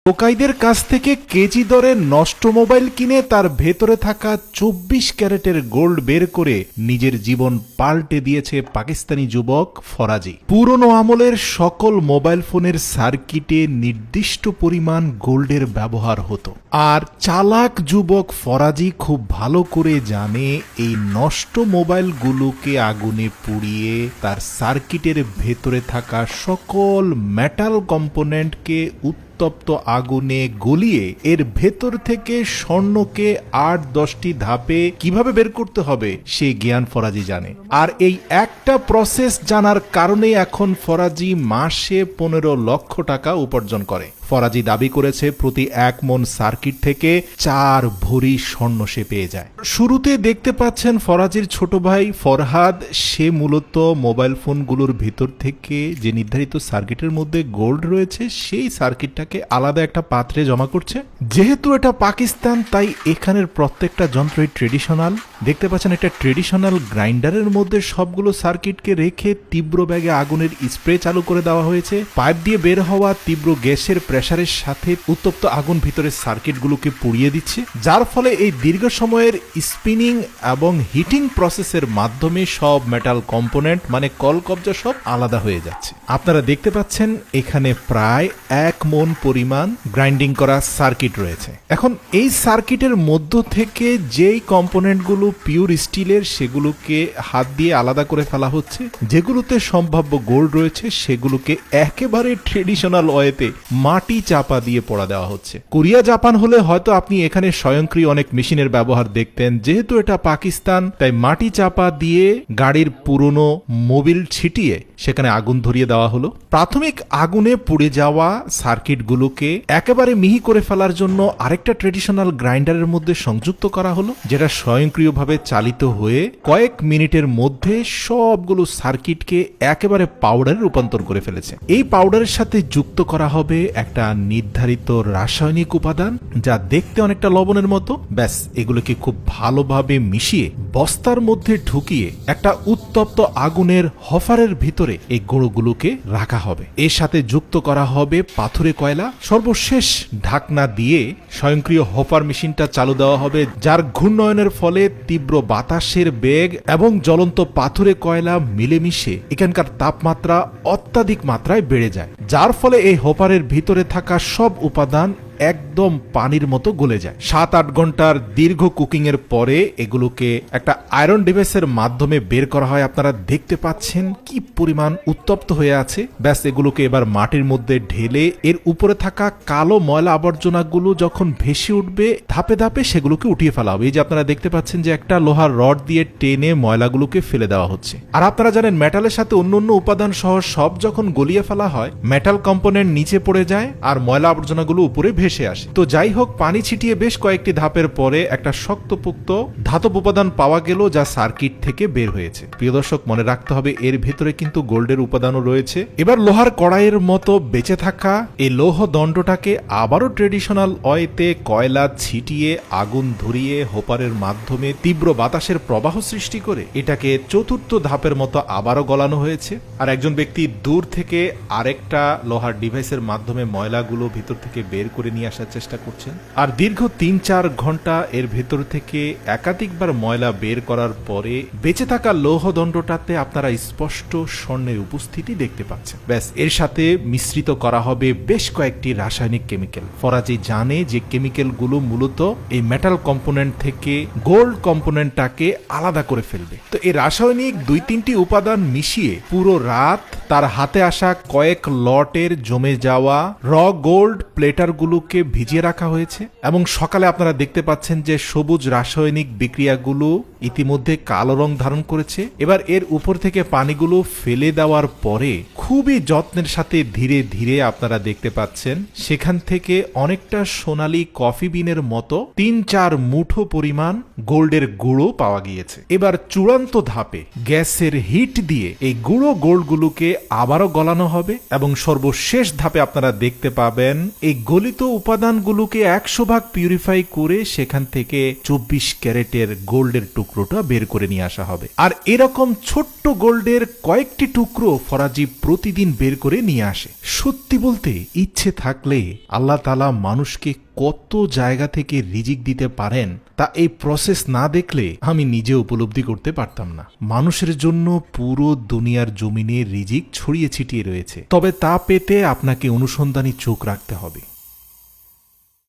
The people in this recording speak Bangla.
টোকাইদের কাছ থেকে কেজি দরে নষ্ট মোবাইল কিনে তার ভেতরে থাকা ২৪ ক্যারেটের গোল্ড বের করে নিজের জীবন পাল্টে দিয়েছে পাকিস্তানি যুবক ফরাজি। পুরনো আমলের সকল মোবাইল ফোনের সার্কিটে নির্দিষ্ট পরিমাণ গোল্ডের ব্যবহার হতো, আর চালাক যুবক ফরাজি খুব ভালো করে জানে এই নষ্ট মোবাইলগুলোকে আগুনে পুড়িয়ে তার সার্কিটের ভেতরে থাকা সকল মেটাল কম্পোনেন্টকে উত্তপ্ত আগুনে গলিয়ে এর ভেতর থেকে স্বর্ণকে ৮-১০টি ধাপে কিভাবে বের করতে হবে সেই জ্ঞান ফরাজি জানে। আর এই একটা প্রসেস জানার কারণে এখন ফরাজি মাসে ১৫ লক্ষ টাকা উপার্জন করে। ফরাজি দাবি করেছে প্রতি ১ মণ সার্কিট থেকে ৪ ভরি স্বর্ণ সে পেয়ে যায়। শুরুতে দেখতে পাচ্ছেন ফরাজির ছোট ভাই ফরহাদ, সে মূলত মোবাইল ফোনগুলোর ভেতর থেকে যে নির্ধারিত সার্কিটের মধ্যে গোল্ড রয়েছে সেই সার্কিটটাকে আলাদা একটা পাত্রে জমা করছে। যেহেতু এটা পাকিস্তান, তাই এখানের প্রত্যেকটা যন্ত্রই ট্রেডিশনাল। দেখতে পাচ্ছেন একটা ট্রেডিশনাল গ্রাইন্ডারের মধ্যে সবগুলো সার্কিটকে রেখে তীব্র বেগে আগুনের স্প্রে চালু করে দেওয়া হয়েছে। পাইপ দিয়ে বের হওয়া তীব্র গ্যাসের প্রেসারের সাথে উত্তপ্ত আগুন ভিতরের সার্কিটগুলোকে পুড়িয়ে দিচ্ছে, যার ফলে এই দীর্ঘ সময়ের স্পিনিং এবং হিটিং প্রসেসের মাধ্যমে সব মেটাল কম্পোনেন্ট মানে কলকব্জা সব আলাদা হয়ে যাচ্ছে। আপনারা দেখতে পাচ্ছেন এখানে প্রায় ১ মণ পরিমাণ গ্রাইন্ডিং করা সার্কিট রয়েছে। এখন এই সার্কিটের মধ্য থেকে যেই কম্পোনেন্টগুলো পিওর স্টিলের সেগুলোকে হাত দিয়ে আলাদা করে ফেলা হচ্ছে, যেগুলোতে সম্ভাব্য গোল্ড রয়েছে সেগুলোকে একেবারে ট্রেডিশনাল ওয়েতে মাটি চাপা দিয়ে পোড়া দেওয়া হচ্ছে। কোরিয়া জাপান হলে হয়তো আপনি এখানে স্বয়ংক্রিয় অনেক মেশিনের ব্যবহার দেখতেন। যেহেতু এটা পাকিস্তান, তাই মাটি চাপা দিয়ে গাড়ির পুরনো মোবিল ছিটিয়ে সেখানে আগুন ধরিয়ে দেওয়া হলো। প্রাথমিক আগুনে পুড়ে যাওয়া সার্কিটগুলোকে একেবারে মিহি করে ফেলার জন্য আরেকটা ট্রেডিশনাল গ্রাইন্ডারের মধ্যে সংযুক্ত করা হলো, যেটা স্বয়ংক্রিয়ভাবে চালিত হয়ে কয়েক মিনিটের মধ্যে সবগুলো সার্কিটকে একেবারে পাউডারে রূপান্তর করে ফেলেছে। এই পাউডারের সাথে যুক্ত করা হবে একটা নির্ধারিত রাসায়নিক উপাদান, যা দেখতে অনেকটা লবণের মতো। ব্যাস, এগুলোকে খুব ভালোভাবে মিশিয়ে বস্তার মধ্যে ঢুকিয়ে একটা উত্তপ্ত আগুনের হফারের ভিতরে এই গুঁড়োগুলোকে রাখা হবে। এর সাথে যুক্ত করা হবে পাথুরে কয়লা। সর্বশেষ ঢাকনা দিয়ে স্বয়ংক্রিয় হফার মেশিনটা চালু দেওয়া হবে, যার ঘূর্ণয়নের ফলে তীব্র বাতাসের বেগ এবং জ্বলন্ত পাথুরে কয়লা মিলেমিশে এখানকার তাপমাত্রা অত্যাধিক মাত্রায় বেড়ে যায়, যার ফলে এই হপারের ভিতরে থাকা সব উপাদান একদম পানির মতো গলে যায়। ৭-৮ ঘন্টার দীর্ঘ কুকিং এর পরে এগুলোকে একটা আয়রন ডিভাইসের মাধ্যমে বের করা হয়। আপনারা দেখতে পাচ্ছেন কি পরিমাণ উত্তপ্ত হয়ে আছে। ব্যাস, এগুলোকে এবার মাটির মধ্যে ঢেলে এর উপরে থাকা কালো ময়লা আবর্জনাগুলো যখন ভেসে উঠবে ধাপে ধাপে সেগুলোকে উঠিয়ে ফেলা হবে। এই যে আপনারা দেখতে পাচ্ছেন যে একটা লোহার রড দিয়ে টেনে ময়লাগুলোকে ফেলে দেওয়া হচ্ছে। আর আপনারা জানেন মেটালের সাথে অন্য উপাদান সহ সব যখন গলিয়ে ফেলা হয়, মেটাল কম্পোনেন্ট নিচে পড়ে যায় আর ময়লা আবর্জনাগুলো উপরে ভেসে আসে। তো যাই হোক, পানি ছিটিয়ে বেশ কয়েকটি ধাপের পরে একটা শক্তপোক্ত ধাতব উপাদান পাওয়া গেল, যা সার্কিট থেকে বের হয়েছে। প্রিয় দর্শক, মনে রাখতে হবে এর ভেতরে কিন্তু গোল্ডের উপাদানও রয়েছে। এবার লোহার কড়াইয়ের মতো বেঁচে থাকা এই লৌহ দণ্ডটাকে আবারও ট্রেডিশনাল ওয়েতে কয়লা ছিটিয়ে আগুন ধরিয়ে হোপারের মাধ্যমে তীব্র বাতাসের প্রবাহ সৃষ্টি করে এটাকে চতুর্থ ধাপের মতো আবারও গলানো হয়েছে। আর একজন ব্যক্তি দূর থেকে আরেকটা লোহার ডিভাইসের মাধ্যমে ময়লাগুলো ভিতর থেকে বের করে নিয়ে আসার চেষ্টা করছেন। আর দীর্ঘ ৩-৪ ঘন্টা এর ভেতর থেকে একাধিকবার ময়লা বের করার পরে বেঁচে থাকা লৌহদণ্ডটাতে আপনারা স্পষ্ট স্বর্ণের উপস্থিতি দেখতে পাচ্ছেন। ব্যাস, এর সাথে মিশ্রিত করা হবে বেশ কয়েকটি রাসায়নিক কেমিক্যাল। ফরাজি জানে যে কেমিক্যালগুলো মূলত এই মেটাল কম্পোনেন্ট থেকে গোল্ড কম্পোনেন্টটাকে আলাদা করে ফেলবে। তো এই রাসায়নিক ২-৩টি উপাদান মিশিয়ে পুরো রাত তার হাতে আসা কয়েক লটের জমে যাওয়া র গোল্ড প্লেটারগুলোকে ভিজিয়ে রাখা হয়েছে এবং সকালে আপনারা দেখতে পাচ্ছেন যে সবুজ রাসায়নিক বিক্রিয়াগুলো ইতিমধ্যে কালো রং ধারণ করেছে। এবার এর উপর থেকে পানিগুলো ফেলে দেওয়ার পরে খুবই যত্নের সাথে ধীরে ধীরে আপনারা দেখতে পাচ্ছেন সেখান থেকে অনেকটা সোনালী কফি বিনের মতো ৩-৪ মুঠো পরিমাণ গোল্ডের গুঁড়ো পাওয়া গিয়েছে। এবার চূড়ান্ত ধাপে গ্যাসের হিট দিয়ে এই গুঁড়ো গোল্ডগুলোকে আবারও গলানো হবে এবং সর্বশেষ ধাপে আপনারা দেখতে পাবেন এই গলিত উপাদানগুলোকে ১০০ ভাগ পিউরিফাই করে সেখান থেকে ২৪ ক্যারেটের গোল্ডের টুকরো টুকরোটা বের করে নিয়ে আসা হবে। আর এরকম ছোট্ট গোল্ডের কয়েকটি টুকরো ফরাজি প্রতিদিন বের করে নিয়ে আসে। সত্যি বলতে ইচ্ছে থাকলে আল্লাহ তাআলা মানুষকে কত জায়গা থেকে রিজিক দিতে পারেন তা এই প্রসেস না দেখলে আমি নিজে উপলব্ধি করতে পারতাম না। মানুষের জন্য পুরো দুনিয়ার জমিনে রিজিক ছড়িয়ে ছিটিয়ে রয়েছে, তবে তা পেতে আপনাকে অনুসন্ধানী চোখ রাখতে হবে।